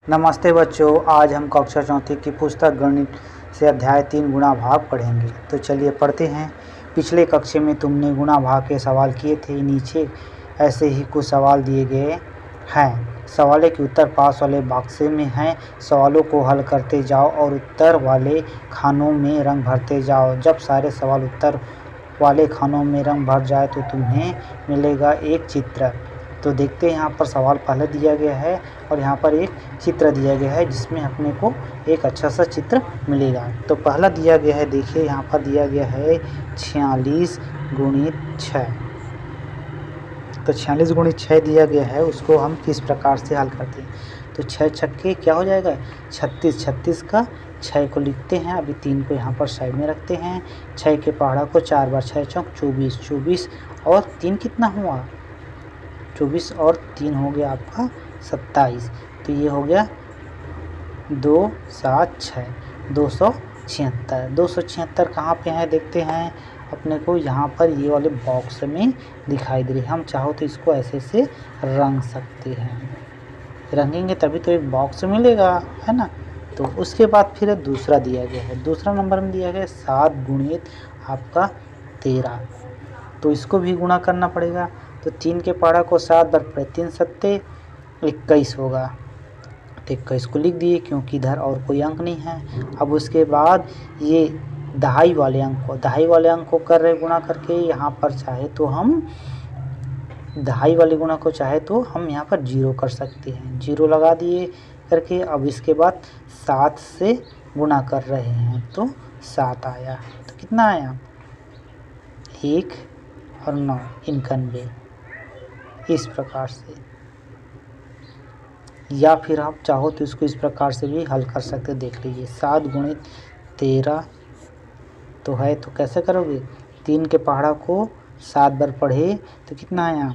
नमस्ते बच्चों, आज हम कक्षा चौथी की पुस्तक गणित से अध्याय 3 गुणा भाग पढ़ेंगे। तो चलिए पढ़ते हैं। पिछले कक्षा में तुमने गुणा भाग के सवाल किए थे। नीचे ऐसे ही कुछ सवाल दिए गए हैं। सवालों के उत्तर पास वाले बक्से में हैं। सवालों को हल करते जाओ और उत्तर वाले खानों में रंग भरते जाओ। जब सारे सवाल उत्तर वाले खानों में रंग भर जाए तो तुम्हें मिलेगा एक चित्र। तो देखते हैं, यहाँ पर सवाल पहले दिया गया है और यहाँ पर एक चित्र दिया गया है जिसमें अपने को एक अच्छा सा चित्र मिलेगा। तो पहला दिया गया है, देखिए यहाँ पर दिया गया है 46 गुणित 6। तो 46 गुणित 6 दिया गया है, उसको हम किस प्रकार से हल करते हैं। तो 6 छक्के क्या हो जाएगा 36। 36 का 6 को लिखते हैं, अभी 3 को यहाँ पर साइड में रखते हैं। 6 के पहाड़ा को 4 बार 6 चौक 24, 24 और 3 कितना हुआ 24 और 3 हो गया आपका 27। तो ये हो गया 2 7 6 276। 276 कहाँ पे है देखते हैं। अपने को यहाँ पर ये वाले बॉक्स में दिखाई दे रही है। हम चाहो तो इसको ऐसे से रंग सकते हैं, रंगेंगे तभी तो एक बॉक्स मिलेगा, है ना। तो उसके बाद फिर दूसरा दिया गया है। दूसरा नंबर में दिया गया है 7 गुणित आपका 13। तो इसको भी गुणा करना पड़ेगा। तो 3 के पहाड़ा को 7 बार पढ़े, 3 सत्ते 21 होगा। तो 21 को लिख दिए क्योंकि इधर और कोई अंक नहीं है। अब उसके बाद ये दहाई वाले अंक को कर रहे गुणा करके। यहाँ पर चाहे तो हम दहाई वाले गुणा को चाहे तो हम यहाँ पर 0 कर सकते हैं। 0 लगा दिए करके। अब इसके बाद 7 से गुणा कर रहे हैं तो 7 आया। तो कितना आया 1 और 9 91। इस प्रकार से, या फिर आप चाहो तो इसको इस प्रकार से भी हल कर सकते। देख लीजिए 7 गुणित 13 तो है, तो कैसे करोगे 3 के पहाड़ा को 7 बार पढ़े तो कितना आया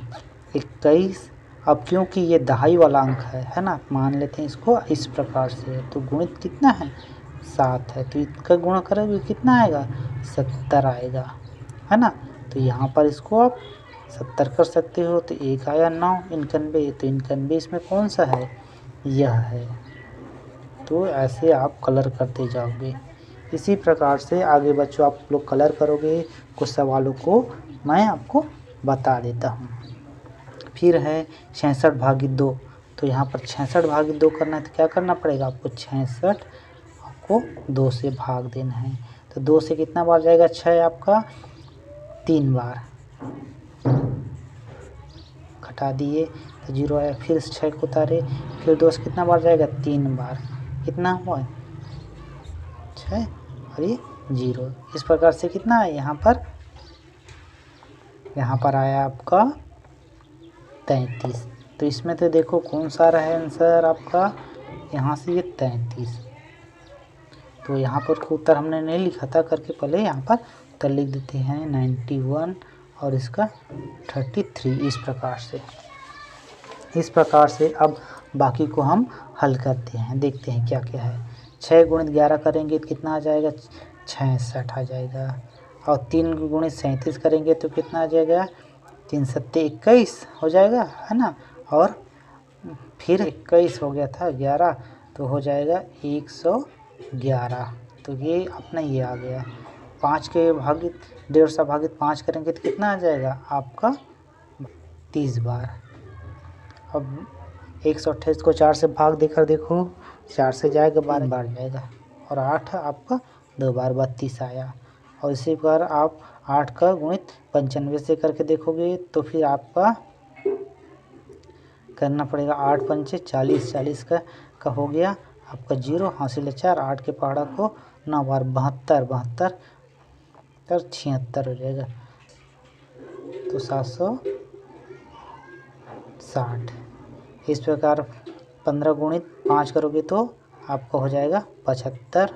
21। अब क्योंकि ये दहाई वाला अंक है ना, मान लेते हैं इसको इस प्रकार से। तो गुणित कितना है 7 है, तो इसका गुणा करोगे कितना आएगा 70 आएगा, है ना। तो यहाँ पर इसको आप 70 कर सकते हो। तो 1 आया 9 91। तो 91 इसमें कौन सा है, यह है। तो ऐसे आप कलर करते जाओगे। इसी प्रकार से आगे बच्चों आप लोग कलर करोगे। कुछ सवालों को मैं आपको बता देता हूँ। फिर है 66 भागित 2। तो यहाँ पर 66 भागित 2 करना है तो क्या करना पड़ेगा आपको 66 को 2 से भाग देना है। तो 2 से कितना बार जाएगा 6 आपका 3 बार, घटा दिए तो 0 आया। फिर 6 को उतारे, फिर 2 से कितना बार जाएगा 3 बार, कितना हुआ 6 और ये 0। इस प्रकार से कितना है यहाँ पर आया आपका 33। तो इसमें तो देखो कौन सा रहा है आंसर आपका, यहाँ से ये 33। तो यहाँ पर उत्तर हमने नहीं लिखा था करके, पहले यहाँ पर उत्तर लिख देते हैं 91 और इसका 33। इस प्रकार से अब बाकी को हम हल करते हैं। देखते हैं क्या क्या है। 6 गुणित 11 करेंगे तो कितना आ जाएगा 66 आ जाएगा। और 3 गुणित 37 करेंगे तो कितना आ जाएगा 3 सत्ते 21 हो जाएगा, है ना। और फिर 21 हो गया था 11 तो हो जाएगा 111। तो ये अपना ये आ गया। 5 के भागित 150 भागित 5 करेंगे तो कितना आ जाएगा आपका 30 बार। अब 128 को 4 से भाग देकर देखो, 4 से जाएगा 12 बार जाएगा और 8 आपका 2 बार 32 आया। और इसी प्रकार आप 8 का गुणित 95 से करके देखोगे तो फिर आपका करना पड़ेगा 8 पंचे 40, 40 का हो गया आपका 0 हासिल 4। 8 के पहाड़ा को 9 बार 72, 72 और 76 हो जाएगा। तो 760। इस प्रकार 15 गुणित 5 करोगे तो आपका हो जाएगा 75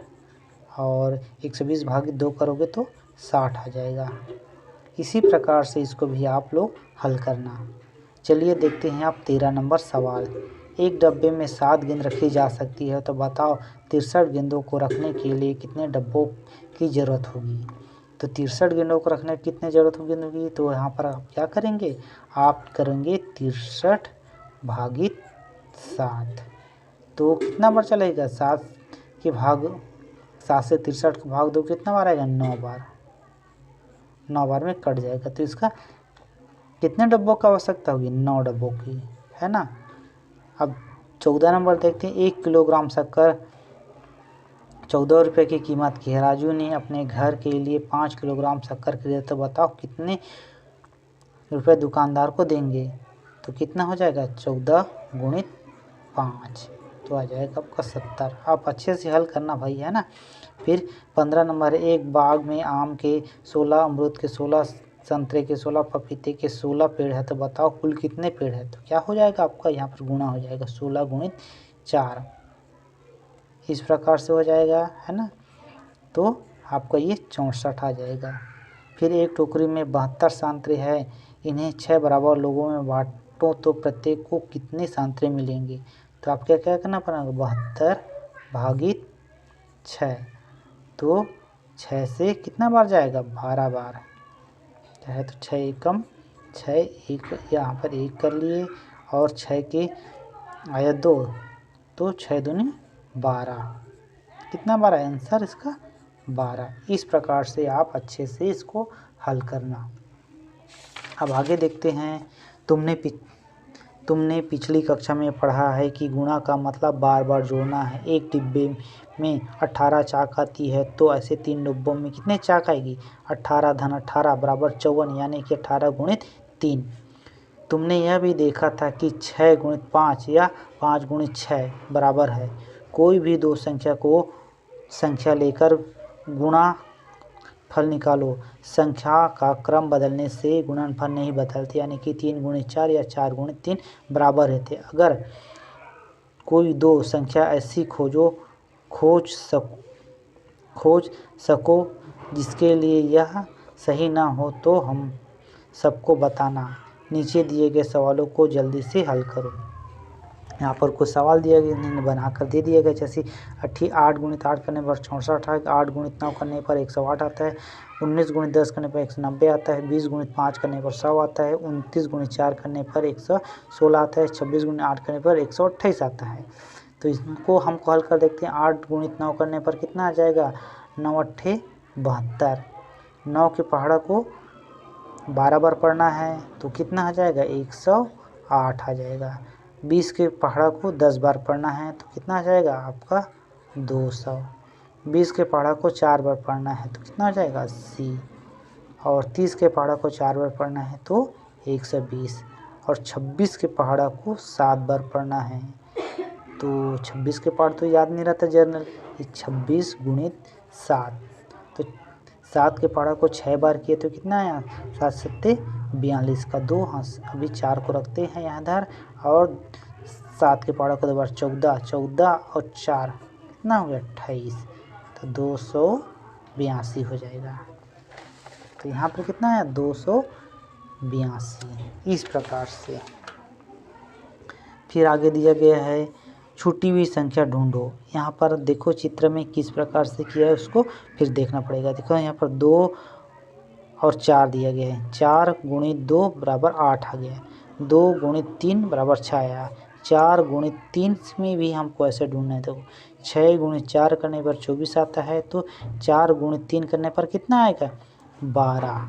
और 120 भागित 2 करोगे तो 60 आ जाएगा। इसी प्रकार से इसको भी आप लोग हल करना। चलिए देखते हैं आप 13 नंबर सवाल। एक डब्बे में 7 गेंद रखी जा सकती है, तो बताओ 63 गेंदों को रखने के लिए कितने डब्बों की ज़रूरत होगी। तो 63 गेंदों को रखने की कितनी ज़रूरत होगी, तो यहाँ पर आप क्या करेंगे, आप करेंगे 63 भागित 7। तो कितना बार चलेगा, 7 से 63 का भाग 2 कितना बार आएगा, 9 बार। 9 बार में कट जाएगा। तो इसका कितने डब्बों की आवश्यकता होगी, 9 डब्बों की, है ना। अब 14 नंबर देखते हैं। 1 किलोग्राम शक्कर 14 रुपये की कीमत की है। राजू ने अपने घर के लिए 5 किलोग्राम शक्कर खरीदा, तो बताओ कितने रुपए दुकानदार को देंगे। तो कितना हो जाएगा, 14 गुणित 5, तो आ जाएगा आपका 70। आप अच्छे से हल करना भाई, है ना। फिर 15 नंबर, एक बाग में आम के 16, अमरूद के 16, संतरे के 16, पपीते के 16 पेड़ है, तो बताओ कुल कितने पेड़ है। तो क्या हो जाएगा आपका, यहाँ पर गुणा हो जाएगा, 16 गुणित 4, इस प्रकार से हो जाएगा, है ना। तो आपका ये 64 आ जाएगा। फिर एक टोकरी में 72 संतरे हैं, इन्हें 6 बराबर लोगों में बांटो तो प्रत्येक को कितने संतरे मिलेंगे। तो आपको क्या करना पड़ेगा, 72 भागित 6, तो 6 से कितना बार जाएगा, 12 बार है। तो 6 एकम 6, एक यहाँ पर 1 कर लिए, और 6 के आया 2, तो 6 दूनी 12, कितना बार है आंसर इसका, 12। इस प्रकार से आप अच्छे से इसको हल करना। अब आगे देखते हैं। तुमने पिछली कक्षा में पढ़ा है कि गुणा का मतलब बार बार जोड़ना है। एक डिब्बे में 18 चाक आती है, तो ऐसे 3 डिब्बों में कितने चाक आएगी, 18 धन 18 बराबर 54, यानी कि 18 गुणित 3। तुमने यह भी देखा था कि 6 गुणित 5 या 5 गुणित 6 बराबर है। कोई भी दो संख्या लेकर गुणा फल निकालो। संख्या का क्रम बदलने से गुणनफल नहीं बदलते, यानी कि 3 गुणित 4 या 4 गुणित 3 बराबर रहते। अगर कोई दो संख्या ऐसी खोज सको जिसके लिए यह सही ना हो, तो हम सबको बताना। नीचे दिए गए सवालों को जल्दी से हल करो। यहाँ पर कुछ सवाल दिया गया, इन्हें बनाकर दे दिया गया। जैसे 8 गुणित 8 करने पर 64 है, 8 गुणित 9 करने पर 108 आता है, 19 गुणित 10 करने पर 190 आता है, 20 गुणित 5 करने पर 100 आता है, 29 गुणित 4 करने पर 116 आता है, 26 गुणित 8 करने पर 128 आता है। तो इसको हमको हल कर देखते हैं। 8 गुणित 9 करने पर कितना आ जाएगा, 9 8 72। 9 के पहाड़ा को 12 बार पढ़ना है, तो कितना आ जाएगा, 108 आ जाएगा। 20 के पहाड़ा को 10 बार पढ़ना है, तो कितना आ जाएगा आपका, 200। 20 के पहाड़ा को 4 बार पढ़ना है, तो कितना आ जाएगा, 80। और 30 के पहाड़ा को 4 बार पढ़ना है, तो 120। और 26 के पहाड़ा को 7 बार पढ़ना है, तो 26 के पहाड़ तो याद नहीं रहता जर्नल, 26 गुणित 7। तो 7 के पहाड़ा को 6 बार किए, तो कितना आया, 7 सत्ते 42 का 2, हाँ अभी 4 को रखते हैं यहाँ इधर, और 7 के पहाड़ा को 2 बार 14 और 4 कितना हो गया, 28, तो 282 हो जाएगा। तो यहाँ पर कितना है, 282, इस प्रकार से। फिर आगे दिया गया है, छूटी हुई संख्या ढूंढो। यहाँ पर देखो चित्र में किस प्रकार से किया है, उसको फिर देखना पड़ेगा। देखो यहाँ पर 2 और 4 दिया गया है। 4 गुणित 2 बराबर 8 आ गया, 2 गुणित 3 बराबर 6 आया, 4 गुणित 3 में भी हमको ऐसे ढूंढना है। देखो 6 गुणित 4 करने पर 24 आता है, तो 4 गुणित 3 करने पर कितना आएगा, 12।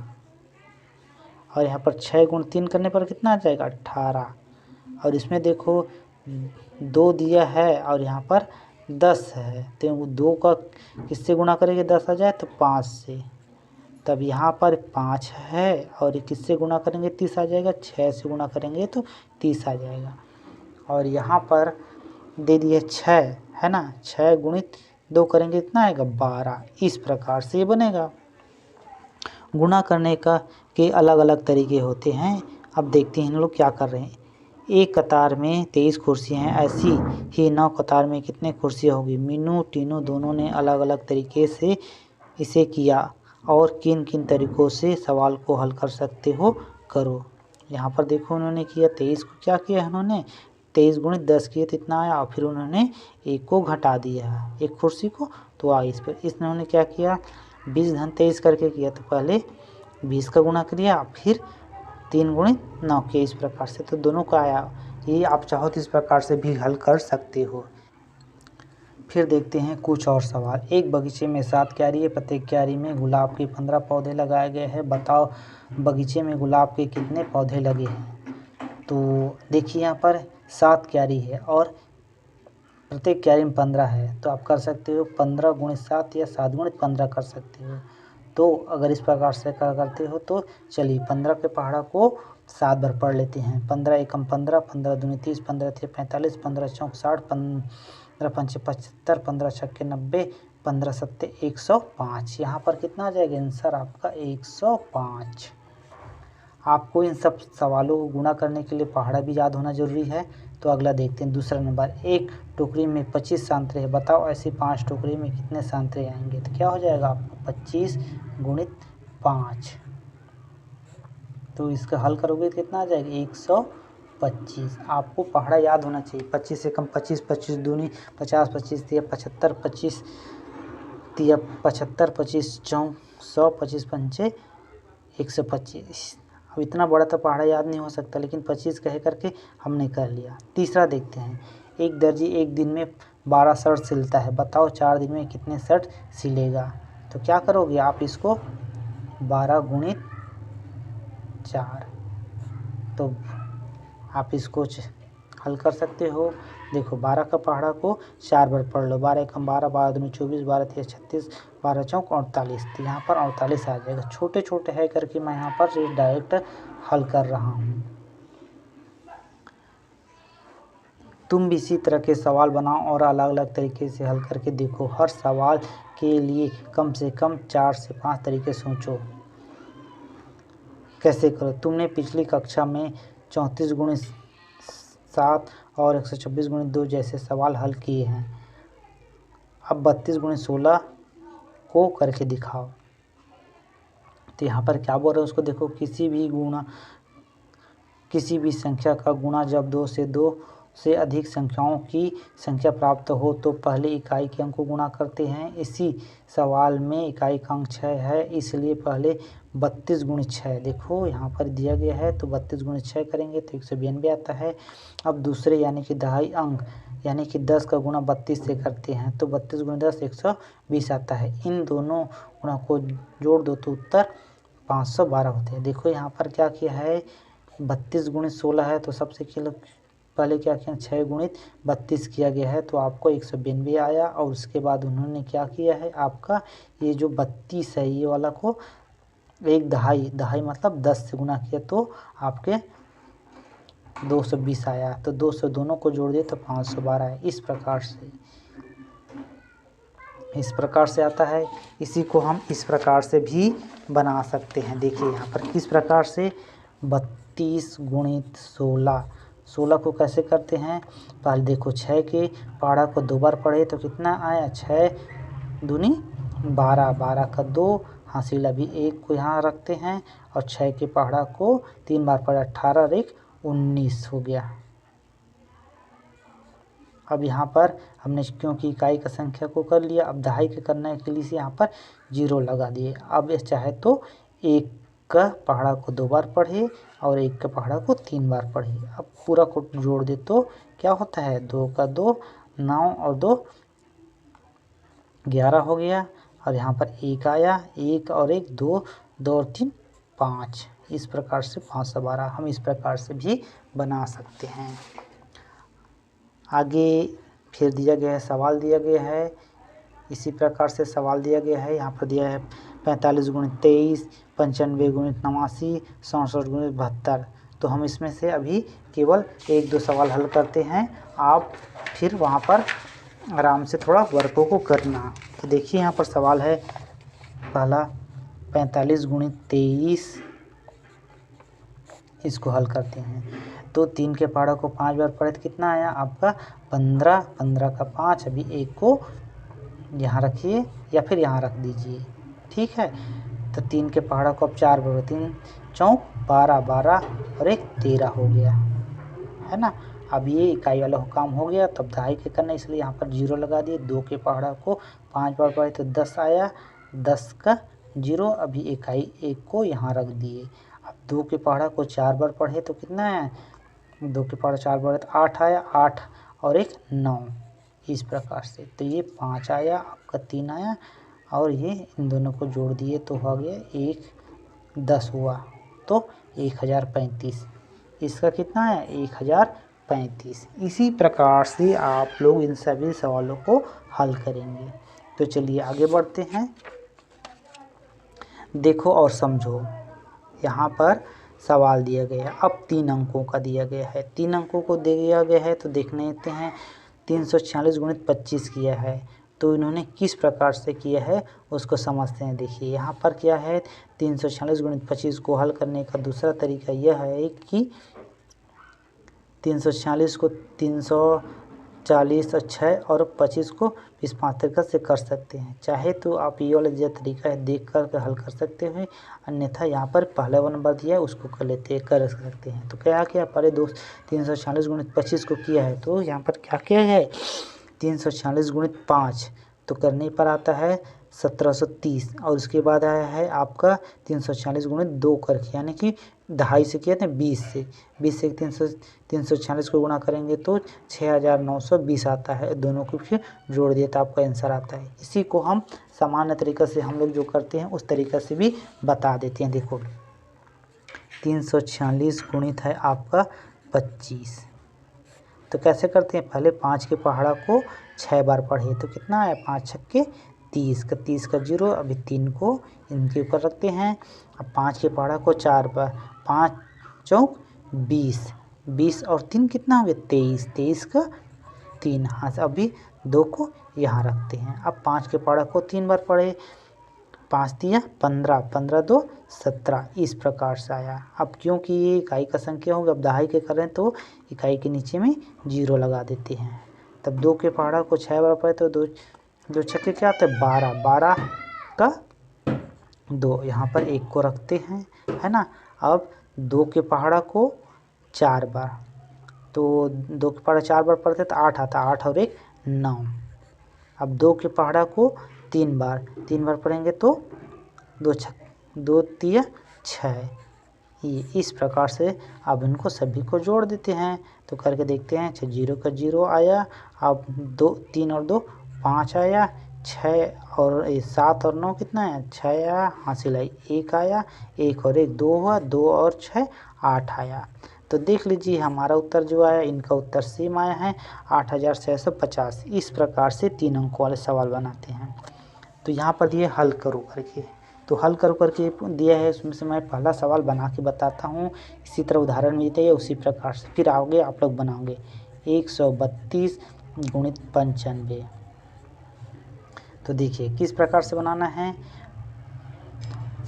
और यहाँ पर 6 गुणित 3 करने पर कितना आ जाएगा, 18। और इसमें देखो 2 दिया है और यहाँ पर 10 है, तो 2 का किससे गुणा करेंगे, 10 आ जाए तो 5 से, तब यहाँ पर 5 है, और ये किससे गुणा करेंगे, 30 आ जाएगा, 6 से गुणा करेंगे तो 30 आ जाएगा। और यहाँ पर दे दिए 6, है ना, 6 गुणित 2 करेंगे कितना आएगा, 12। इस प्रकार से ये बनेगा। गुणा करने के अलग अलग तरीके होते हैं। अब देखते हैं इन लोग क्या कर रहे हैं। एक कतार में 23 कुर्सियाँ हैं, ऐसी ही 9 कतार में कितने कुर्सियाँ होगी। मीनू टीनू दोनों ने अलग अलग तरीके से इसे किया, और किन किन तरीक़ों से सवाल को हल कर सकते हो करो। यहाँ पर देखो उन्होंने किया, 23 को क्या किया है उन्होंने, 23 गुणित 10 किए तो इतना आया, और फिर उन्होंने 1 को घटा दिया, एक कुर्सी को, तो इस पर इन्होंने क्या किया, 20 धन 23 करके किया, तो पहले 20 का गुणा किया, फिर 3 गुणित 9 के, इस प्रकार से, तो दोनों का आया। ये आप चाहो तो इस प्रकार से भी हल कर सकते हो। फिर देखते हैं कुछ और सवाल। एक बगीचे में 7 क्यारी है, प्रत्येक क्यारी में गुलाब के 15 पौधे लगाए गए हैं। बताओ बगीचे में गुलाब के कितने पौधे लगे हैं। तो देखिए यहाँ पर 7 क्यारी है और प्रत्येक क्यारी में 15 है, तो आप कर सकते हो 15 गुणित 7 या 7 गुणित 15 कर सकते हो। तो अगर इस प्रकार से करते हो तो चलिए 15 के पहाड़ा को 7 बार पढ़ लेते हैं। 15 एकम 15, 15 दूनी 30, 15 तिया 45, 15 चौक 60, 15 पंचे 75, 15 छक्के 90, 15 सत्ते 105। यहाँ पर कितना आ जाएगा आंसर आपका 105। आपको इन सब सवालों को गुणा करने के लिए पहाड़ा भी याद होना जरूरी है। तो अगला देखते हैं दूसरा नंबर। एक टोकरी में 25 संतरे है, बताओ ऐसी 5 टोकरी में कितने संतरे आएंगे। तो क्या हो जाएगा आपका 25 गुणित 5। तो इसका हल करोगे तो कितना आ जाएगा 125। आपको पहाड़ा याद होना चाहिए। 25 से कम 25, 25 दूनी 50, 25 तिया 75, 25 तिया 75, 25 चौक 100, 25 पंचे 125। अब इतना बड़ा तो पहाड़ा याद नहीं हो सकता, लेकिन 25 कह करके हमने कर लिया। तीसरा देखते हैं। एक दर्जी एक दिन में 12 शर्ट सिलता है, बताओ 4 दिन में कितने शर्ट सिलेगा। तो क्या करोगे आप इसको 12 गुणित 4, तो आप इसको हल कर सकते हो। देखो 12 का पहाड़ा को 4 बार पढ़ लो। 12 एकम 12, 12 दूनी 24, 12 तिया 36, 12 चौक 48। तो यहाँ पर 48 आ जाएगा। छोटे छोटे है करके मैं यहाँ पर डायरेक्ट हल कर रहा हूँ। तुम भी इसी तरह के सवाल बनाओ और अलग अलग तरीके से हल करके देखो। हर सवाल के लिए कम से कम 4 से 5 तरीके सोचो कैसे करो। तुमने पिछली कक्षा में 34 गुणित 7 और 126 गुणित 2 जैसे सवाल हल किए हैं। अब 32 गुणित 16 को करके दिखाओ। तो यहाँ पर क्या बोल रहे हैं उसको देखो। किसी भी संख्या का गुणा जब 2 से अधिक संख्याओं की संख्या प्राप्त हो तो पहले इकाई के अंक को गुणा करते हैं। इसी सवाल में इकाई का अंक 6 है, इसलिए पहले 32 गुणित 6 देखो यहाँ पर दिया गया है, तो 32 गुणित 6 करेंगे तो 192 आता है। अब दूसरे यानी कि दहाई अंक यानी कि 10 का गुणा 32 से करते हैं, तो 32 गुणित 10 120 आता है। इन दोनों गुणा को जोड़ दो तो उत्तर 512 होते हैं। देखो यहाँ पर क्या किया है, 32 गुणित 16 है, तो सबसे पहले क्या किया 6 गुणित 32 किया गया है, तो आपको 192 आया। और उसके बाद उन्होंने क्या किया है, आपका ये जो 32 है ये वाला को एक दहाई मतलब 10 से गुणा किया तो आपके 220 आया। तो 200 दोनों को जोड़ दिए तो 512 है। इस प्रकार से आता है। इसी को हम इस प्रकार से भी बना सकते हैं। देखिए यहाँ पर किस प्रकार से 32 गुणित 16 को कैसे करते हैं। पहले देखो 6 के पहाड़ा को 2 बार पढ़े तो कितना आया 6 दूनी 12, 12 का 2 हासिला भी 1 को यहाँ रखते हैं और 6 के पहाड़ा को 3 बार पढ़े 18 और 1 19 हो गया। अब यहाँ पर हमने क्योंकि इकाई का संख्या को कर लिया, अब दहाई के करने के लिए यहाँ पर 0 लगा दिए। अब चाहे तो 1 का पहाड़ा को 2 बार पढ़े और 1 का पहाड़ा को 3 बार पढ़े। अब पूरा को जोड़ दे तो क्या होता है 2 का 2 9 और 2 11 हो गया। और यहाँ पर 1 आया, 1 और 1 2, 2 और 3 5। इस प्रकार से 512 हम इस प्रकार से भी बना सकते हैं। आगे फिर दिया गया है सवाल दिया गया है। इसी प्रकार से सवाल दिया गया है। यहाँ पर दिया है 45 गुणित 23, 95 गुणित 89, 67 गुणित 72। तो हम इसमें से अभी केवल 1-2 सवाल हल करते हैं। आप फिर वहाँ पर आराम से थोड़ा वर्कों को करना। तो देखिए यहाँ पर सवाल है पहला 45 गुणित 23, इसको हल करते हैं। तो 3 के पहाड़ा को 5 बार पढ़े तो कितना आया आपका 15, 15 का 5। अभी 1 को यहाँ रखिए या फिर यहाँ रख दीजिए, ठीक है। तो 3 के पहाड़ा को अब 4 बार 3 चौक 12, 12 और 1 13 हो गया, है ना। अब ये इकाई वाला काम हो गया। तब दहाई के करना इसलिए यहाँ पर 0 लगा दिए। 2 के पहाड़ा को 5 बार पढ़े तो 10 आया, 10 का 0। अभी इकाई 1 को यहाँ रख दिए। अब 2 के पहाड़ा को 4 बार पढ़े तो कितना है 2 के पहाड़ा 4 बार तो 8 आया, 8 और 1 9। इस प्रकार से। तो ये 5 आया, आपका 3 आया और ये इन दोनों को जोड़ दिए तो हो गया 1 10 हुआ तो 1035। इसका कितना है 1035। इसी प्रकार से आप लोग इन सभी सवालों को हल करेंगे। तो चलिए आगे बढ़ते हैं। देखो और समझो, यहाँ पर सवाल दिया गया है। अब 3 अंकों का दिया गया है, 3 अंकों को दिया गया है तो देख लेते हैं। 346 गुणित 25 किया है, तो इन्होंने किस प्रकार से किया है उसको समझते हैं। देखिए यहाँ पर क्या है, 346 गुणित 25 को हल करने का दूसरा तरीका यह है कि 346 को 340 और 6 और 25 को 20 तरीक़ा से कर सकते हैं। चाहे तो आप ये वाला जो तरीका है देख कर हल कर सकते हैं, अन्यथा यहाँ पर पहला नंबर दिया है उसको कर सकते हैं। तो क्या किया, पहले 346 गुणित 25 को किया है, तो यहाँ पर क्या किया है 346 गुणित 5 तो करने पर आता है 1730 और उसके बाद आया है आपका 346 गुणित 2 करके, यानी कि 2.5 से किया था 20 से 346 को गुणा करेंगे तो 6920 आता है। दोनों को फिर जोड़ दिए तो आपका आंसर आता है। इसी को हम सामान्य तरीक़ा से हम लोग जो करते हैं उस तरीक़ा से भी बता देते हैं। देखो 346 गुणित है आपका 25, तो कैसे करते हैं, पहले 5 के पहाड़ा को 6 बार पढ़े तो कितना है 5 छक्के 30 का 0, अभी 3 को इनके ऊपर रखते हैं। अब 5 के पहाड़ा को 4 बार, 5 चौक 20 और 3 कितना हो गया 23 का 3 हाथ से, अभी 2 को यहाँ रखते हैं। अब 5 के पहाड़ा को 3 बार पढ़े, 5 दिया 15 2 17, इस प्रकार से आया। अब क्योंकि ये इकाई का संख्या होगा, अब दहाई के करें तो इकाई के नीचे में 0 लगा देते हैं। तब 2 के पहाड़ा को 6 बार पढ़े तो 2 छक्के क्या आते हैं 12 का 2, यहाँ पर 1 को रखते हैं, है ना। अब 2 के पहाड़ा को 4 बार, तो 2 के पहाड़ा 4 बार पढ़ते तो 8 आता, 8 और 1 9। अब 2 के पहाड़ा को 3 बार पढ़ेंगे तो 2 3 6, ये इस प्रकार से अब इनको सभी को जोड़ देते हैं। तो करके देखते हैं, 0 का 0 आया, अब 2 3 और 2 5 आया, 6 और 7 और 9 कितना है 6 आया, हासिल आई 1 आया, 1 और 1 2 हुआ, 2 और 6 8 आया। तो देख लीजिए हमारा उत्तर जो आया, इनका उत्तर सेम आया है 8650। इस प्रकार से 3 अंकों वाले सवाल बनाते हैं। तो यहाँ पर दिए हल करो करके, तो हल करो करके दिया है, उसमें से मैं पहला सवाल बना के बताता हूँ। इसी तरह उदाहरण भी दिए उसी प्रकार से, फिर आगे आप लोग बनाओगे। 132 गुणित 95, तो देखिए किस प्रकार से बनाना है।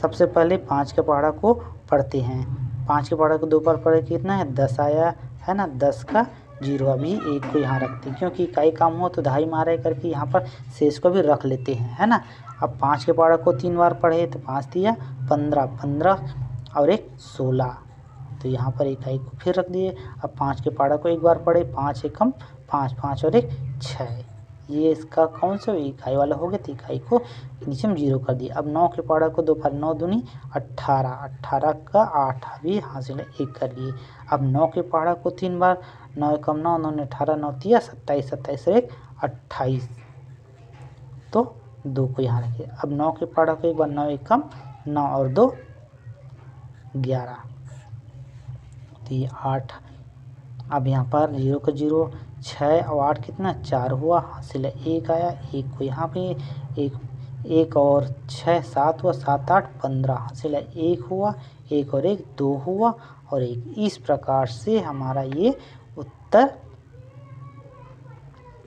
सबसे पहले 5 के पहाड़ा को पढ़ते हैं, 5 के पहाड़ा को 2 बार पढ़े कितना है 10 आया, है ना। 10 का 0, अभी 1 को यहाँ रखते हैं क्योंकि इकाई काम हो तो दहाई मारे करके यहाँ पर शेष को भी रख लेते हैं, है ना। अब 5 के पहाड़ा को 3 बार पढ़े तो 5 दिया 15 और 1 16, तो यहाँ पर इकाई को फिर रख दिए। अब 5 के पहाड़ा को 1 बार पढ़े, 5 एकम 5 और 1 6, ये इसका कौन सा इकाई वाला हो गया, तो इकाई को नीचे में 0 कर दिया। अब 9 के पहाड़ा को 2 बार, 9 दूनी 18 का 8, अभी हासिल 1 कर लिए। अब 9 के पहाड़ा को 3 बार, 9 एकम 9 9 18 9 3 27 27 और 1 28, तो 2 को यहाँ रखिए। अब 9 के पहाड़ा को 1 बार, 9 एकम 9 और 2 11, तो ये 8। अब यहाँ पर 0 का 0, 6 और 8 कितना 4 हुआ, हासिल 1 आया, 1 को यहाँ पे 1 और 6 7 हुआ, 7 8 15, हासिल 1 हुआ, 1 और 1 2 हुआ और 1। इस प्रकार से हमारा ये उत्तर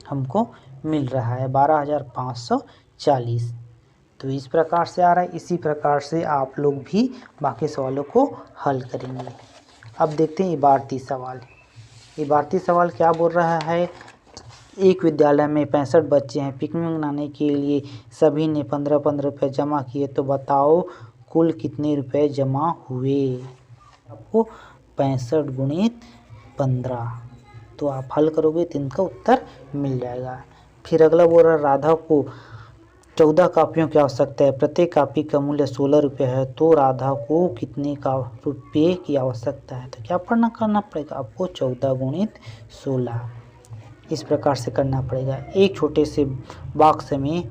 हमको मिल रहा है 12540। तो इस प्रकार से आ रहा है। इसी प्रकार से आप लोग भी बाकी सवालों को हल करेंगे। अब देखते हैं इबारती सवाल। इबारती सवाल क्या बोल रहा है, एक विद्यालय में 65 बच्चे हैं, पिकनिक मनाने के लिए सभी ने 15-15 रुपये जमा किए, तो बताओ कुल कितने रुपए जमा हुए। आपको 65 गुणित 15, तो आप हल करोगे तो इनका उत्तर मिल जाएगा। फिर अगला बोल रहा, राधा को 14 कापियों की आवश्यकता है, प्रत्येक कापी का मूल्य 16 रुपये है, तो राधा को कितने रुपये की आवश्यकता है। तो क्या करना पड़ेगा आपको 14 गुणित 16, इस प्रकार से करना पड़ेगा। एक छोटे से बॉक्स में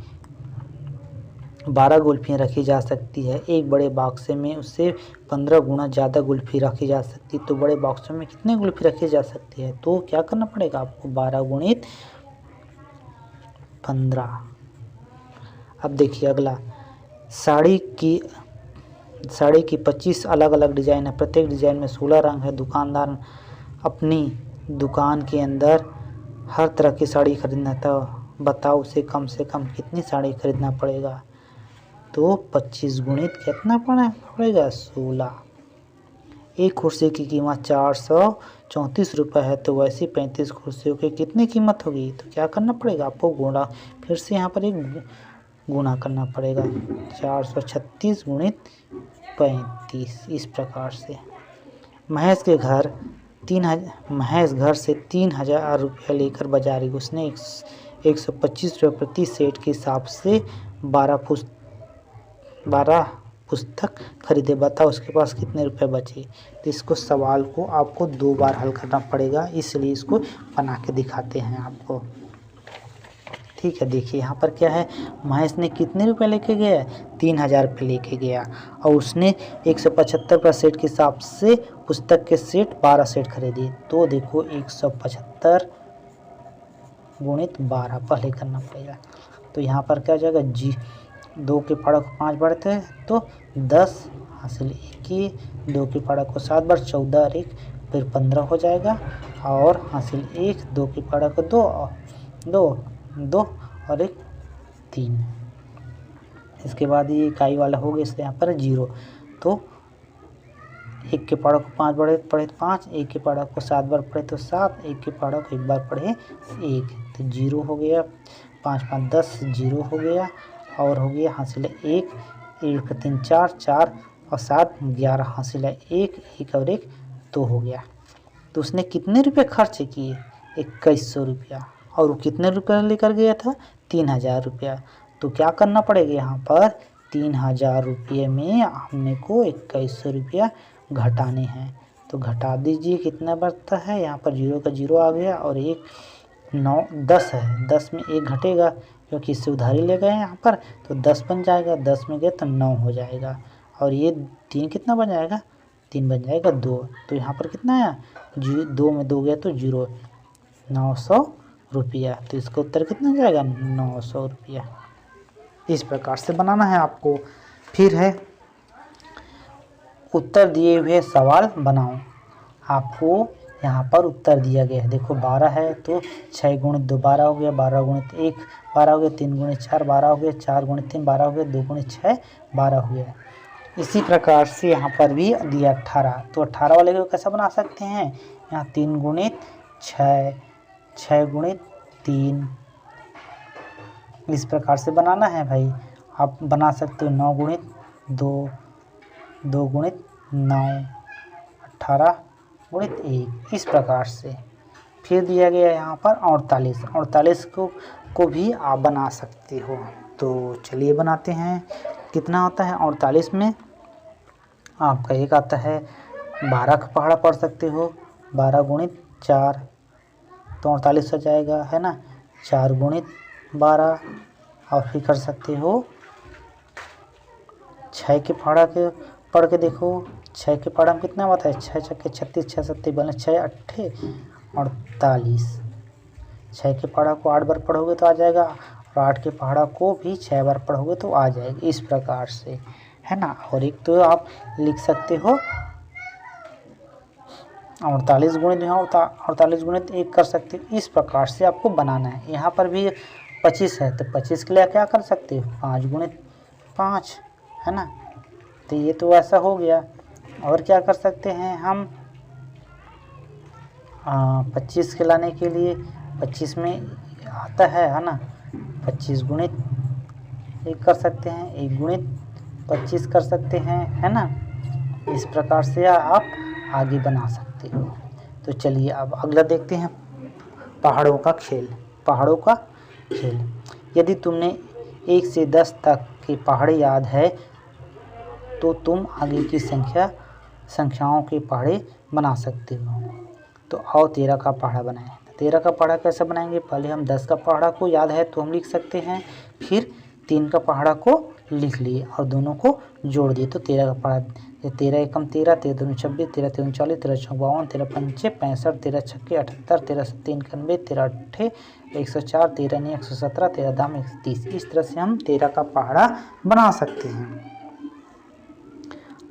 12 गुल्फियाँ रखी जा सकती है, एक बड़े बॉक्स में उससे 15 गुना ज़्यादा गुल्फी रखी जा सकती है। तो बड़े बॉक्स में कितने गुल्फी रखी जा सकती है? तो क्या करना पड़ेगा आपको? 12 गुणित 15। अब देखिए अगला, साड़ी की 25 अलग अलग डिज़ाइन है, प्रत्येक डिज़ाइन में 16 रंग है। दुकानदार अपनी दुकान के अंदर हर तरह की साड़ी खरीदना था, बताओ उसे कम से कम कितनी साड़ी खरीदना पड़ेगा? तो 25 गुणित कितना पड़ेगा? 16। एक कुर्सी की कीमत 434 रुपये है, तो वैसी 35 कुर्सियों की कितनी कीमत होगी? तो क्या करना पड़ेगा आपको? गुणा, फिर से यहाँ पर एक गुणा करना पड़ेगा, 436 गुणित 35। इस प्रकार से महेश घर से 3000 रुपये लेकर बाजार गया। उसने 125 रुपये प्रति सेट के हिसाब से 12 पुस्तक खरीदे, बताओ उसके पास कितने रुपए बचे? तो इसको सवाल को आपको 2 बार हल करना पड़ेगा, इसलिए इसको बना के दिखाते हैं आपको। ठीक है, देखिए यहाँ पर क्या है, महेश ने कितने रुपए लेके गया? 3000 रुपये लेके गया, और उसने 175 रुपये सेट के हिसाब से पुस्तक के सेट 12 सेट खरीदे। तो देखो 175 गुणित 12 पहले करना पड़ेगा। तो यहाँ पर क्या हो जाएगा? 2 के पाढ़े को 5 बढ़ते हैं तो 10 हासिल 1 किए, 2 के पाढ़े को 7 बार 14 और 1 फिर 15 हो जाएगा, और हासिल 1, 2 के पाढ़े को 2 और 1 3। इसके बाद ये इकाई वाला हो गया, इसलिए यहाँ पर 0। तो 1 के पाढ़े को 5 बार पढ़े तो 5, 1 के पाढ़े को 7 बार पढ़े तो 7, 1 के पाढ़े को 1 बार पढ़े 1, तो 0 हो गया। 5 5 10, 0 हो गया, और हो गया हासिल 1, 1 3 4, 4 और 7 11 हासिल 1 और 1 2 हो गया। तो उसने कितने रुपए खर्च किए? 2100 रुपया, और वो कितने रुपये लेकर गया था? 3000 रुपया। तो क्या करना पड़ेगा यहाँ पर? 3000 रुपये में हमने को 2100 रुपया घटाने हैं। तो घटा दीजिए, कितना बचता है? यहाँ पर 0 का 0 आ गया, और 1 9 10 है, 10 में 1 घटेगा क्योंकि इससे उधारी ले गए यहाँ पर, तो 10 बन जाएगा, 10 में गए तो 9 हो जाएगा, और ये 3 कितना बन जाएगा? 3 बन जाएगा 2। तो यहाँ पर कितना आया? 2 में 2 गया तो 0, 900 रुपया। तो इसका उत्तर कितना जाएगा? 900 रुपया। इस प्रकार से बनाना है आपको। फिर है उत्तर दिए हुए सवाल बनाओ। आपको यहाँ पर उत्तर दिया गया है, देखो 12 है तो 6 गुणित 2 12 हो गया, 12 गुणित 1 12 हो गया, 3 गुणित 4 12 हो गया, 4 गुणित 3 12 हो गया, 2 गुणित 6 12 हो गया। इसी प्रकार से यहाँ पर भी दिया 18, तो 18 वाले को कैसा बना सकते हैं? यहाँ 3 गुणित 6, 6 गुणित 3, इस प्रकार से बनाना है भाई। आप बना सकते हो 9 गुणित 2, 2 गुणित 9, 18 गुणित 1, इस प्रकार से। फिर दिया गया यहाँ पर 48 को भी आप बना सकते हो। तो चलिए बनाते हैं। कितना होता है 48 में? आपका एक आता है 12 का पहाड़ा पढ़ सकते हो, 12 गुणित 4 तो 48 हो जाएगा, है ना। 4 गुणित 12, और फिर कर सकते हो 6 के पहाड़ा के पढ़ के देखो, 6 के पहाड़ा में कितना होता है? 6 छक्के 36, 6 सत्ते 6 अट्ठे 48। 6 के पहाड़ा को 8 बार पढ़ोगे तो आ जाएगा, और 8 के पहाड़ा को भी 6 बार पढ़ोगे तो आ जाएगा, इस प्रकार से, है ना। और एक तो आप लिख सकते हो 48 गुणित 48 गुणित 1 कर सकते हो। इस प्रकार से आपको बनाना है। यहाँ पर भी 25 है तो 25 के लिए क्या कर सकते हो? 5 गुणित 5, है ना। तो ये तो ऐसा हो गया। और क्या कर सकते हैं हम? 25 के लाने के लिए 25 में आता है ना, 25 गुणित 1 कर सकते हैं, 1 गुणित 25 कर सकते हैं, है ना। इस प्रकार से आप आगे बना सकते हो। तो चलिए अब अगला देखते हैं, पहाड़ों का खेल। यदि तुमने 1 से 10 तक के पहाड़े याद है तो तुम आगे की संख्याओं के पहाड़े बना सकते हो। तो आओ 13 का पहाड़ा बनाएं। 13 का पहाड़ा कैसे बनाएंगे, पहले हम 10 का पहाड़ा को याद है तो हम लिख सकते हैं, फिर 3 का पहाड़ा को लिख लिए और दोनों को जोड़ दिए तो 13 का पहाड़ा। 13 एकम 13, 13 दूनी 26, 13 तीन 40, 13 चौक 52, 13 पंचे 65, 13 छक्के 78, 13 सत्ते 91, 13 अट्ठे 104, 13 नी 117, 13 दाम 130। इस तरह से हम 13 का पहाड़ा बना सकते हैं।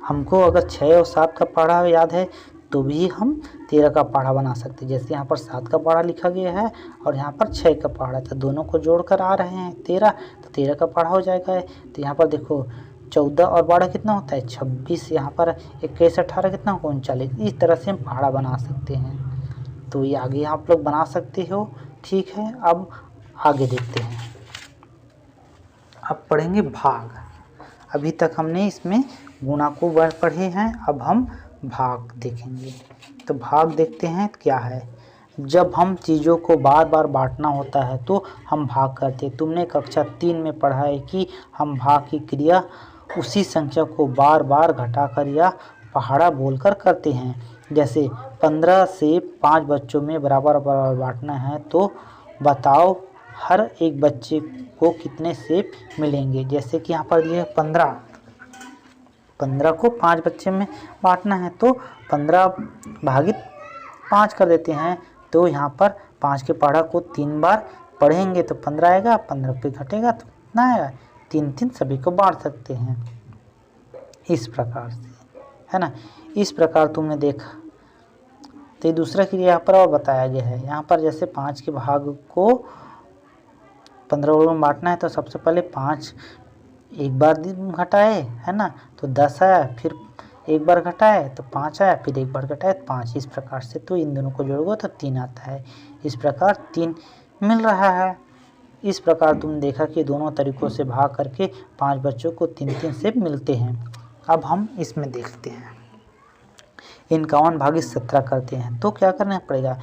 हमको अगर 6 और 7 का पहाड़ा याद है तो भी हम 13 का पहाड़ा बना सकते हैं। जैसे यहाँ पर 7 का पहाड़ा लिखा गया है और यहाँ पर 6 का पहाड़ा, तो दोनों को जोड़कर आ रहे हैं 13, तो 13 का पहाड़ा हो जाएगा। तो यहाँ पर देखो 14 और 12 कितना होता है 26, यहाँ पर 21 18 कितना होगा 39। इस तरह से हम पहाड़ा बना सकते हैं। तो ये आगे आप लोग बना सकते हो। ठीक है, अब आगे देखते हैं। अब पढ़ेंगे भाग। अभी तक हमने इसमें गुणा को पढ़े हैं, अब हम भाग देखेंगे। तो भाग देखते हैं क्या है। जब हम चीज़ों को बार बार बांटना होता है तो हम भाग करते हैं। तुमने कक्षा 3 में पढ़ा है कि हम भाग की क्रिया उसी संख्या को बार बार घटाकर या पहाड़ा बोलकर करते हैं। जैसे 15 से 5 बच्चों में बराबर बराबर बांटना है तो बताओ हर एक बच्चे को कितने सेब मिलेंगे। जैसे कि यहाँ पर ये 15 को 5 बच्चे में बांटना है तो 15 भागित 5 कर देते हैं। तो यहाँ पर 5 के पहाड़ा को 3 बार पढ़ेंगे तो 15 आएगा, 15 पे घटेगा तो कितना आएगा 3 सभी को बांट सकते हैं इस प्रकार से, है ना। इस प्रकार तुमने देखा। तो ये दूसरा क्रिया यहाँ पर और बताया गया है। यहाँ पर जैसे 5 के भाग को 15 में बांटना है तो सबसे पहले 5 एक बार घटाए, है ना, तो 10 आया, फिर एक बार घटाए तो 5 आया, फिर एक बार घटाए तो 5। इस प्रकार से तो इन दोनों को जोड़ोगे तो 3 आता है। इस प्रकार 3 मिल रहा है। इस प्रकार तुमने देखा कि दोनों तरीक़ों से भाग करके 5 बच्चों को 3 सेब मिलते हैं। अब हम इसमें देखते हैं 51 भागित 17 करते हैं तो क्या करना पड़ेगा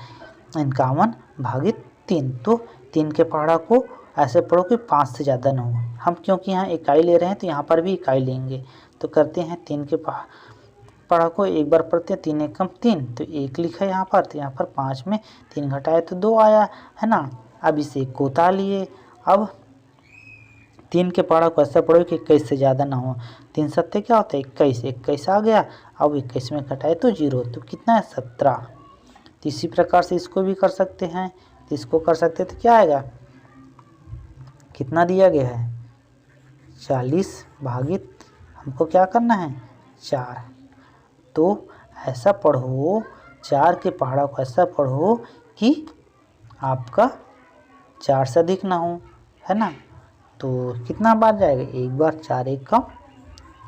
51 भागित 3। तो 3 के पहाड़ा को ऐसे पढ़ो कि 5 से ज़्यादा ना हो। हम क्योंकि यहाँ इकाई ले रहे हैं तो यहाँ पर भी इकाई लेंगे। तो करते हैं 3 के पहाड़ा को एक बार पढ़ते हैं 3 एकम 3, तो 1 लिखा है यहाँ पर। तो यहाँ पर 5 में 3 घटाए तो 2 आया, है ना। अब इसे को उतार लिए। अब 3 के पहाड़ा को ऐसा पढ़ो कि 21 से ज़्यादा ना हो। 3 सत्ते क्या होता है 21, 21 आ गया। अब 21 में घटाए तो 0, तो कितना है 17। तो इसी प्रकार से इसको भी कर सकते हैं। तो इसको कर सकते तो क्या आएगा, कितना दिया गया है 40 भागित हमको क्या करना है 4। तो ऐसा पढ़ो 4 के पहाड़ा को ऐसा पढ़ो कि आपका 4 से अधिक ना हो, है ना। तो कितना बार जाएगा एक बार, 4 एक कम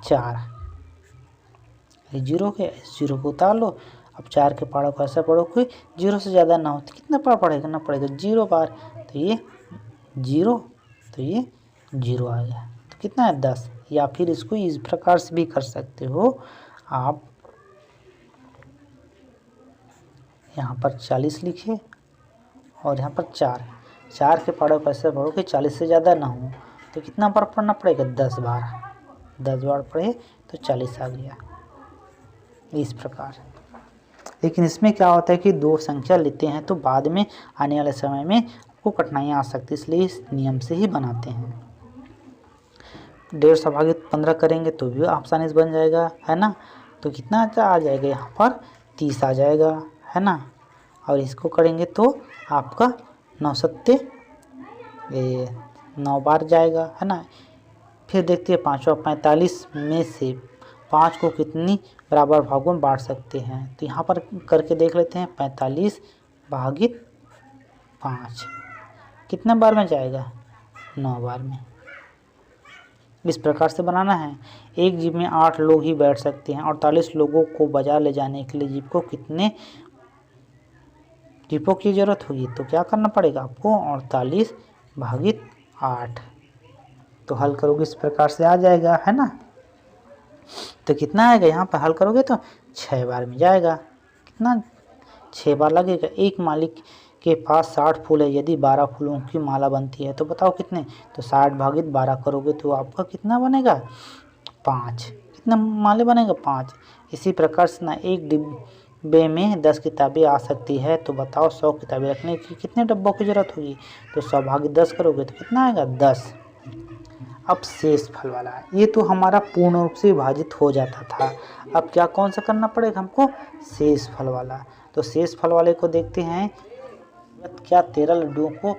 4, 0 के 0 को उतार लो। अब 4 के पहाड़ा को ऐसा पढ़ो कि 0 से ज़्यादा ना हो। तो कितना बार पढ़ेगा ना पड़ेगा 0 बार। तो ये 0, तो ये 0 आ गया। तो कितना है 10। या फिर इसको इस प्रकार से भी कर सकते हो आप। यहाँ पर 40 लिखे और यहाँ पर 4 के पहाड़ों को ऐसे पढ़ो कि 40 से ज़्यादा ना हो। तो कितना बार पढ़ना पड़ेगा 10 बार। 10 बार पढ़े तो 40 आ गया इस प्रकार। लेकिन इसमें क्या होता है कि 2 संख्या लेते हैं तो बाद में आने वाले समय में आपको कठिनाइयाँ आ सकती है, इसलिए इस नियम से ही बनाते हैं। 150 भागित 15 करेंगे तो भी आसानी से बन जाएगा, है ना। तो कितना आ जाएगा यहाँ पर 30 आ जाएगा, है ना। और इसको करेंगे तो आपका 9 सत्ते 9 बार जाएगा, है ना। फिर देखते हैं 5 और 45 में से 5 को कितनी बराबर भागों में बांट सकते हैं। तो यहाँ पर करके देख लेते हैं 45 भागित 5 कितने बार में जाएगा 9 बार में। इस प्रकार से बनाना है। एक जीप में 8 लोग ही बैठ सकते हैं। 48 लोगों को बाजार ले जाने के लिए जीप को कितने जीपों की ज़रूरत होगी। तो क्या करना पड़ेगा आपको 48 भागित 8। तो हल करोगे इस प्रकार से आ जाएगा, है ना। तो कितना आएगा यहाँ पर हल करोगे तो 6 बार में जाएगा। कितना 6 बार लगेगा। एक मालिक के पास 60 फूल है, यदि 12 फूलों की माला बनती है तो बताओ कितने। तो 60 भागित 12 करोगे तो आपका कितना बनेगा 5। कितने माले बनेगा 5। इसी प्रकार से ना एक डब्बे में 10 किताबें आ सकती है, तो बताओ 100 किताबें रखने की कितने डब्बों की ज़रूरत होगी। तो 100 भागे 10 करोगे तो कितना आएगा 10। अब शेष फल वाला, ये तो हमारा पूर्ण रूप से विभाजित हो जाता था। अब क्या कौन सा करना पड़ेगा हमको, शेष फल वाला। तो शेष फल वाले को देखते हैं, क्या 13 लड्डुओं को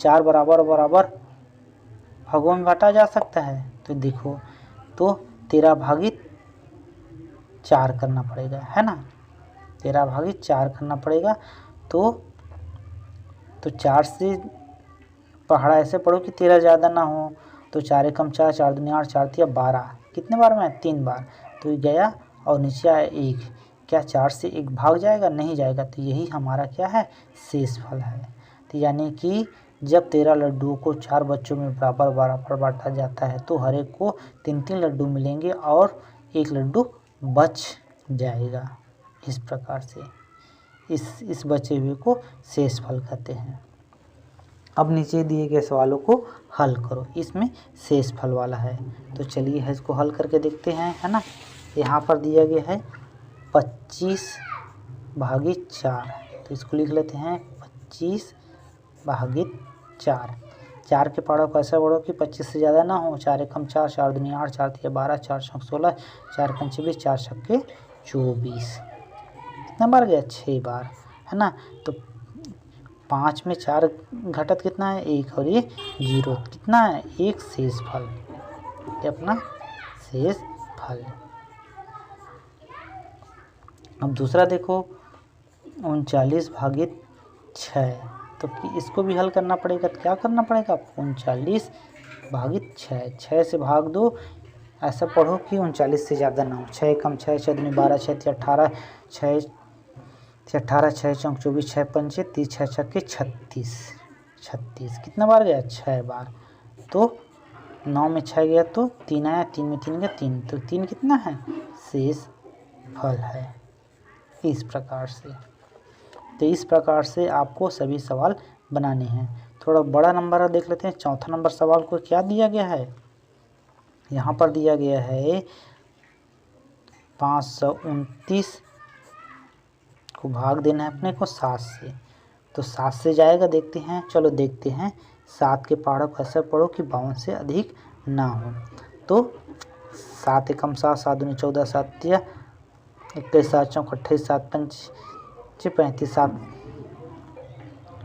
4 बराबर बराबर भागों में बांटा जा सकता है। तो देखो, तो 13 भागित 4 करना पड़ेगा, है ना। 13 भागित 4 करना पड़ेगा। तो 4 से पहाड़ा ऐसे पढ़ो कि 13 ज़्यादा ना हो। तो 4 एकम 4, 4 दूनी 8, 4 तिया 12। कितने बार में, 3 बार। तो ये गया और नीचे आया 1। क्या 4 से 1 भाग जाएगा, नहीं जाएगा। तो यही हमारा क्या है, शेष फल है। तो यानी कि जब 13 लड्डुओं को 4 बच्चों में बराबर बराबर बांटा जाता है तो हर एक को 3-3 लड्डू मिलेंगे और 1 लड्डू बच जाएगा। इस प्रकार से इस बचे हुए को शेष फल कहते हैं। अब नीचे दिए गए सवालों को हल करो, इसमें शेष फल वाला है। तो चलिए इसको हल करके देखते हैं, है ना। यहाँ पर दिया गया है 25 भागित 4। तो इसको लिख लेते हैं 25 भागित 4। 4 के पहाड़ों को ऐसा बढ़ो कि 25 से ज़्यादा ना हो। 4 एकम 4, 4 दूनी 8, 4 तिया 12, 4 चौक 16, 4 पंचे 20, 4 छक्के 24। कितना बार गया, 6 बार, है ना। तो 5 में 4 घटत कितना है, 1, और ये 0 कितना है, 1 शेष फल। ये अपना शेष फल। अब दूसरा देखो 39 भागित 6। तो इसको भी हल करना पड़ेगा। तो क्या करना पड़ेगा, 39 भागित 6। 6 से भाग दो, ऐसा पढ़ो कि 39 से ज़्यादा ना हो। 6 एकम 6, 6 दूनी 12, 6 तिया 18, 6 चौक 24, 6 पंचे 30, 6 छक्के 36। 36 कितना बार गया, 6 बार। तो 9 में 6 गया तो 3 आया, 3 में 3 गया 3। तो 3 कितना है, शेष फल है। इस प्रकार से, तो इस प्रकार से आपको सभी सवाल बनाने हैं। थोड़ा बड़ा नंबर देख लेते हैं। चौथा नंबर सवाल को क्या दिया गया है, यहाँ पर दिया गया है 529 को भाग देना है अपने को 7 से। तो 7 से जाएगा, देखते हैं, चलो देखते हैं। 7 के पहाड़ों को ऐसे पढ़ो कि 52 से अधिक ना हो। तो 7 एकम 7, 7 दूनी 14, 7 तिया 21, 7 चौक 28, 7 पंच 35, 7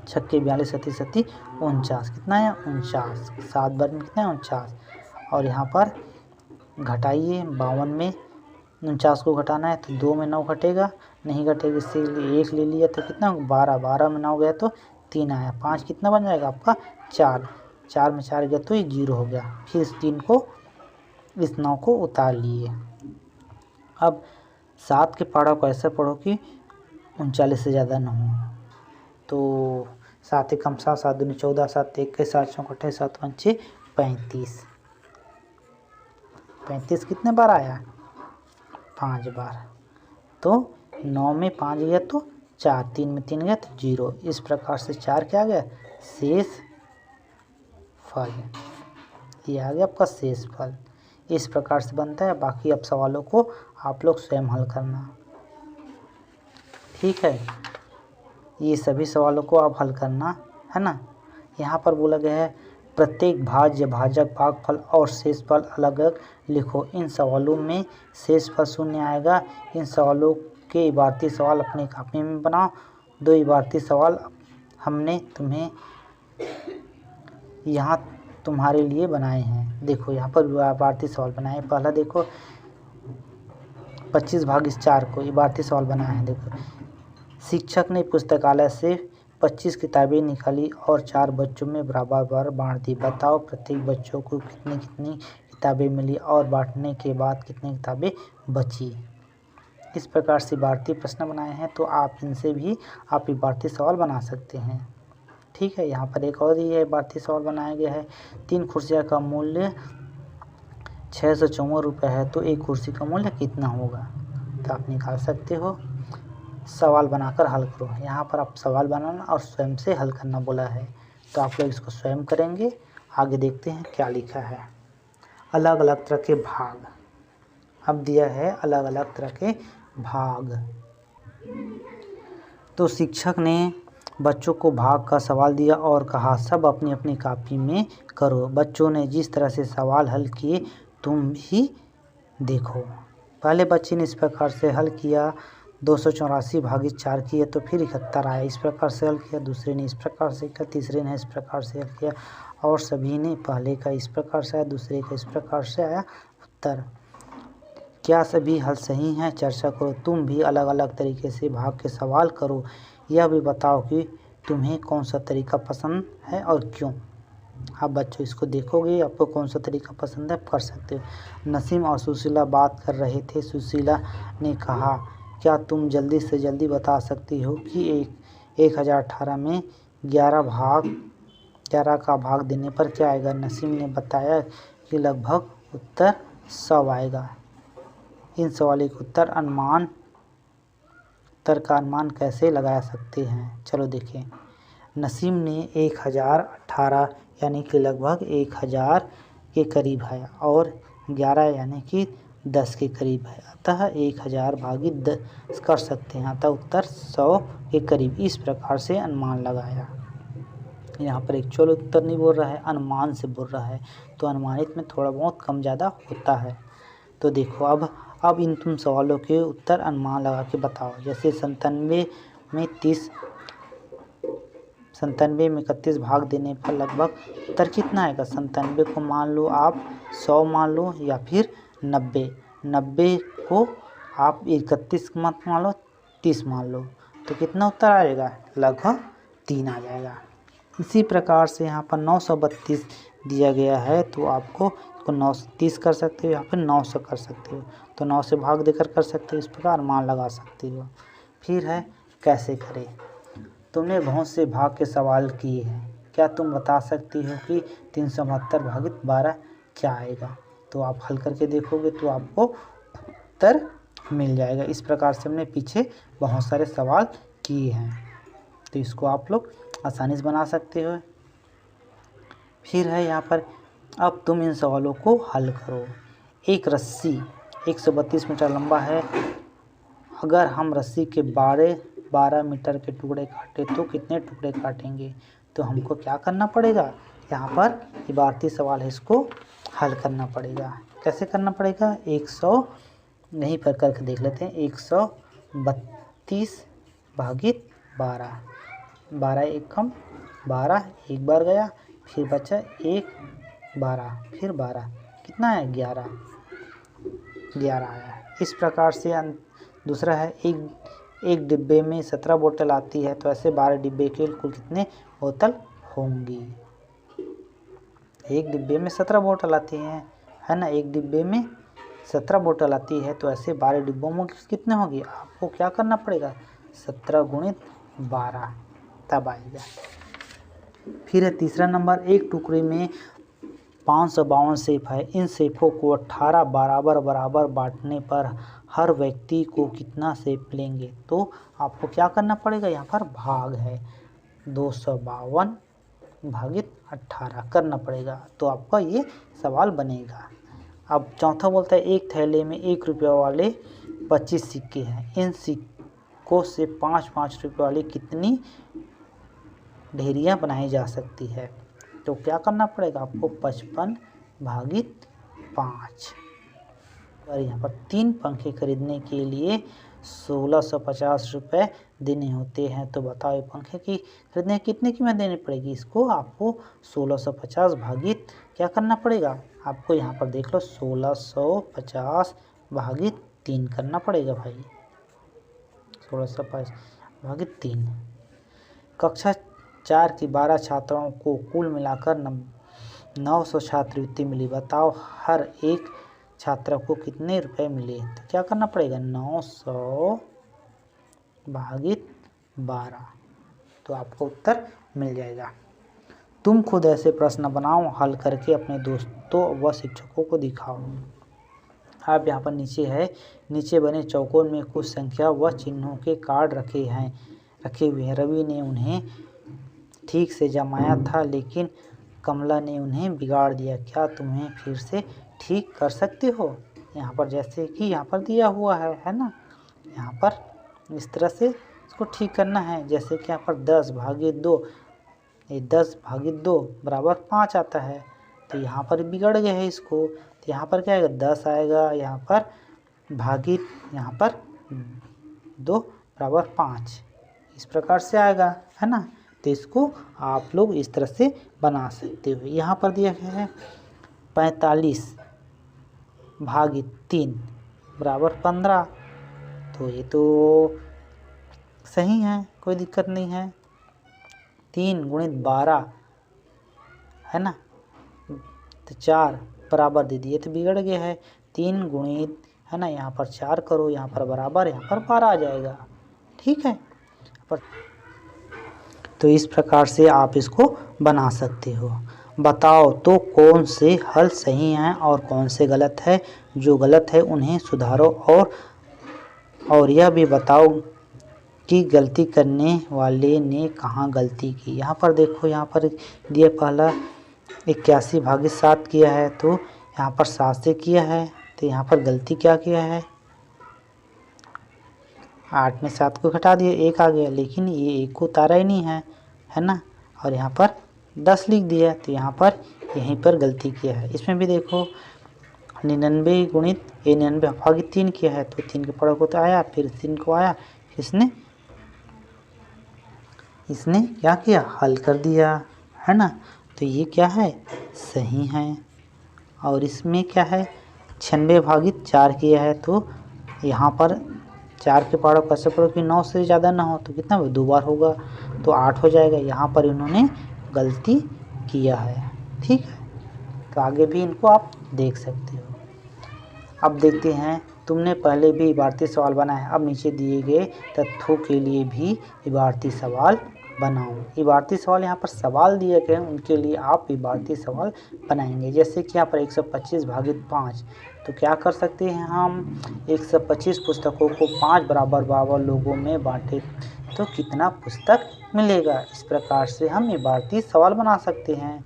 छक्के 42, 37 37 49। कितना है, 49। 7 बार में कितना है, 49। और यहाँ पर घटाइए, 52 में 49 को घटाना है तो 2 में 9 घटेगा, नहीं घटेगा, इसीलिए 1 ले लिया तो कितना 12। 12 में 9 गया तो 3 आया। 5 कितना बन जाएगा आपका, 4। 4 में 4 गया तो ये 0 हो गया। फिर इस 3 को, इस 9 को उतार लिए। अब 7 के पहाड़ों को ऐसे पढ़ो कि 39 से ज़्यादा ना हो। तो 7 एकम 7, 7 दूनी 14, 7 21, 7 चौक 28, 7 पंचे 35। 35 कितने बार आया, 5 बार। तो 9 में 5 गया तो 4, 3 में 3 गया तो 0। इस प्रकार से 4 क्या आ गया, शेष फल। ये आ गया आपका शेष फल। इस प्रकार से बनता है। बाकी अब सवालों को आप लोग स्वयं हल करना, ठीक है। ये सभी सवालों को आप हल करना, है ना। यहाँ पर बोला गया है प्रत्येक भाज्य, भाजक, भागफल और शेष फल अलग अलग लिखो। इन सवालों में शेष फल शून्य आएगा। इन सवालों के इबारती सवाल अपनी कॉपी में बनाओ। 2 इबारती सवाल हमने तुम्हें यहाँ तुम्हारे लिए बनाए हैं। देखो यहाँ पर इबारती सवाल बनाए। पहला देखो 25 भागित 4 को इबारती सवाल बनाया है। देखो, शिक्षक ने पुस्तकालय से 25 किताबें निकाली और 4 बच्चों में बराबर बांट दी। बताओ प्रत्येक बच्चों को कितनी कितनी किताबें मिली और बांटने के बाद कितनी किताबें बची। इस प्रकार से इबारती प्रश्न बनाए हैं, तो आप इनसे भी आप इबारती सवाल बना सकते हैं, ठीक है। यहाँ पर एक और ये इबारती सवाल बनाया गया है। 3 कुर्सियाँ का मूल्य 654 रुपये है, तो एक कुर्सी का मूल्य कितना होगा। तो आप निकाल सकते हो। सवाल बनाकर हल करो। यहाँ पर आप सवाल बनाना और स्वयं से हल करना बोला है, तो आप लोग इसको स्वयं करेंगे। आगे देखते हैं क्या लिखा है। अलग अलग तरह के भाग। अब दिया है अलग अलग तरह के भाग। तो शिक्षक ने बच्चों को भाग का सवाल दिया और कहा सब अपनी अपनी कॉपी में करो। बच्चों ने जिस तरह से सवाल हल किए तुम भी देखो। पहले बच्चे ने इस प्रकार से हल किया, 284 भागित 4 किए तो फिर 71 आया। इस प्रकार से हल किया। दूसरे ने इस प्रकार से किया, तीसरे ने इस प्रकार से हल किया और सभी ने पहले का इस प्रकार से आया, दूसरे का इस प्रकार से आया उत्तर। क्या सभी हल सही हैं? चर्चा करो। तुम भी अलग अलग तरीके से भाग के सवाल करो। यह भी बताओ कि तुम्हें कौन सा तरीका पसंद है और क्यों। आप बच्चों इसको देखोगे, आपको कौन सा तरीका पसंद है कर सकते हो। नसीम और सुशीला बात कर रहे थे। सुशीला ने कहा क्या तुम जल्दी से जल्दी बता सकती हो कि 1018 में 11 का भाग देने पर क्या आएगा। नसीम ने बताया कि लगभग उत्तर 100 आएगा। इन सवालों के उत्तर का अनुमान कैसे लगा सकते हैं, चलो देखें। नसीम ने 1018 यानी कि लगभग 1000 के करीब है और 11 यानी कि 10 के करीब है, अतः 1000 भागित 10 कर सकते हैं, अतः उत्तर 100 के करीब। इस प्रकार से अनुमान लगाया। यहाँ पर एक्चुअल उत्तर नहीं बोल रहा है, अनुमान से बोल रहा है, तो अनुमानित में थोड़ा बहुत कम ज़्यादा होता है। तो देखो अब इन तुम सवालों के उत्तर अनुमान लगा के बताओ। जैसे 97 में 31 भाग देने पर लगभग उत्तर कितना आएगा। 97 को मान लो आप 100 मान लो या फिर 90 को आप 31 मत मान लो, 30 मान लो, तो कितना उत्तर आएगा, लगभग 3 आ जाएगा। इसी प्रकार से यहाँ पर 932 दिया गया है, तो आपको 930 कर सकते हो या फिर 900 कर सकते हो, तो 9 से भाग देकर कर सकते हो। इस प्रकार मान लगा सकते हो। फिर है कैसे करें। तुमने बहुत से भाग के सवाल किए हैं, क्या तुम बता सकती हो कि 372 भागित 12 क्या आएगा। तो आप हल करके देखोगे तो आपको उत्तर मिल जाएगा। इस प्रकार से हमने पीछे बहुत सारे सवाल किए हैं, तो इसको आप लोग आसानी से बना सकते हो। फिर है यहाँ पर अब तुम इन सवालों को हल करो। एक रस्सी 132 मीटर लंबा है। अगर हम रस्सी के 12 मीटर के टुकड़े काटे तो कितने टुकड़े काटेंगे। तो हमको क्या करना पड़ेगा, यहाँ पर इबारती सवाल है, इसको हल करना पड़ेगा। कैसे करना पड़ेगा, 100 यहीं पर करके देख लेते हैं। 132 भागित 12, 12 एक कम 12 एक बार गया, फिर बचा 1 12 फिर 12, कितना है 11 आया। इस प्रकार से दूसरा है एक डिब्बे में 17 बोतल आती है, तो ऐसे 12 डिब्बे के कुल कितने बोतल होंगी। एक डिब्बे में 17 बोतल आती है ना, एक डिब्बे में 17 बोतल आती है, तो ऐसे 12 डिब्बों में कितने होंगी। आपको क्या करना पड़ेगा, 17 गुणित 12 तब आएगा। फिर है तीसरा नंबर, एक टुकड़ी में 552 सेब है। इन सेबों को 18 बराबर बांटने पर हर व्यक्ति को कितना सेब मिलेंगे। तो आपको क्या करना पड़ेगा, यहाँ पर भाग है 252 भागित 18 करना पड़ेगा, तो आपका ये सवाल बनेगा। अब चौथा बोलता है एक थैले में 1 रुपये वाले 25 सिक्के हैं। इन सिक्कों से 5 रुपये वाली कितनी ढेरियाँ बनाई जा सकती है। तो क्या करना पड़ेगा आपको, 55 भागित 5। और यहाँ पर 3 पंखे खरीदने के लिए 1650 रुपये देने होते हैं। तो बताओ ये पंखे की खरीदने कितने कीमत देनी पड़ेगी। इसको आपको 1650 भागित क्या करना पड़ेगा, आपको यहाँ पर देख लो 1650 भागित 3 करना पड़ेगा भाई, 1650 भागित 3। कक्षा 4 की 12 छात्राओं को कुल मिलाकर 900 छात्रवृत्ति मिली। बताओ हर एक छात्र को कितने रुपए मिले। तो क्या करना पड़ेगा, 900 भागित 12, तो आपको उत्तर मिल जाएगा। तुम खुद ऐसे प्रश्न बनाओ, हल करके अपने दोस्तों व शिक्षकों को दिखाओ। अब यहाँ पर नीचे बने चौकोर में कुछ संख्या व चिन्हों के कार्ड रखे हुए हैं। रवि ने उन्हें ठीक से जमाया था, लेकिन कमला ने उन्हें बिगाड़ दिया। क्या तुम्हें फिर से ठीक कर सकते हो। यहाँ पर जैसे कि यहाँ पर दिया हुआ है ना, यहाँ पर इस तरह से इसको ठीक करना है। जैसे कि यहाँ पर 10 भागे 2, ये 10 भागे 2 बराबर 5 आता है, तो यहाँ पर बिगड़ गया है इसको। तो यहाँ पर क्या आएगा, 10 आएगा, यहाँ पर भागित यहाँ पर 2 बराबर 5, इस प्रकार से आएगा, है ना। तो इसको आप लोग इस तरह से बना सकते हो। यहाँ पर दिया गया है 45 भागित 3 बराबर 15, तो ये तो सही है, कोई दिक्कत नहीं है। 3 गुणित 12 है ना, तो 4 बराबर दे दिए, तो बिगड़ गया है। 3 गुणित है ना, यहाँ पर 4 करो, यहाँ पर बराबर, यहाँ पर 12 आ जाएगा, ठीक है। पर तो इस प्रकार से आप इसको बना सकते हो। बताओ तो कौन से हल सही हैं और कौन से गलत है। जो गलत है उन्हें सुधारो और यह भी बताओ कि गलती करने वाले ने कहाँ गलती की। यहाँ पर देखो, यहाँ पर दिया पहला 81 भागित 7 किया है, तो यहाँ पर 7 से किया है, तो यहाँ पर गलती क्या किया है, 8 में 7 को घटा दिया, 1 आ गया, लेकिन ये 1 को उतारा ही नहीं है, है ना। और यहाँ पर 10 लिख दिया, तो यहाँ पर यहीं पर गलती किया है। इसमें भी देखो 99 गुणित 99 भागित 3 किया है, तो 3 के पड़ों को तो आया, फिर 3 को आया, इसने क्या किया, हल कर दिया, है ना। तो ये क्या है, सही है। और इसमें क्या है, 96 भागित 4 किया है, तो यहाँ पर 4 के पहाड़ों का ऐसे पढ़ो कि 9 से ज़्यादा ना हो, तो कितना 2 बार होगा, तो 8 हो जाएगा। यहाँ पर इन्होंने गलती किया है, ठीक है। तो आगे भी इनको आप देख सकते हो। अब देखते हैं, तुमने पहले भी इबारती सवाल बनाया, अब नीचे दिए गए तथ्यों के लिए भी इबारती सवाल बनाओ। इबारती सवाल यहाँ पर सवाल दिए गए हैं, उनके लिए आप इबारती सवाल बनाएंगे। जैसे कि यहाँ पर 125 भागित 5, तो क्या कर सकते हैं हम, 125 पुस्तकों को 5 बराबर लोगों में बांटे तो कितना पुस्तक मिलेगा। इस प्रकार से हम इबारती सवाल बना सकते हैं।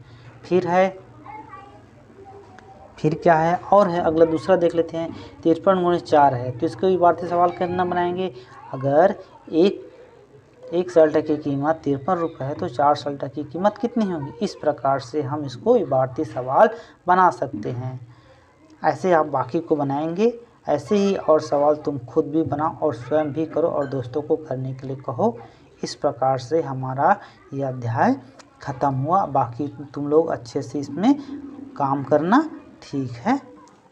फिर क्या है, और है अगला दूसरा देख लेते हैं। 53 गुणित 4 है, तो इसको इबारती सवाल करना बनाएंगे। अगर एक सल्टा की कीमत 53 रुपये है, तो 4 सल्टा की कीमत कितनी होगी। इस प्रकार से हम इसको इबारती सवाल बना सकते हैं। ऐसे आप बाकी को बनाएंगे। ऐसे ही और सवाल तुम खुद भी बनाओ और स्वयं भी करो और दोस्तों को करने के लिए कहो। इस प्रकार से हमारा यह अध्याय ख़त्म हुआ। बाकी तुम लोग अच्छे से इसमें काम करना, ठीक है।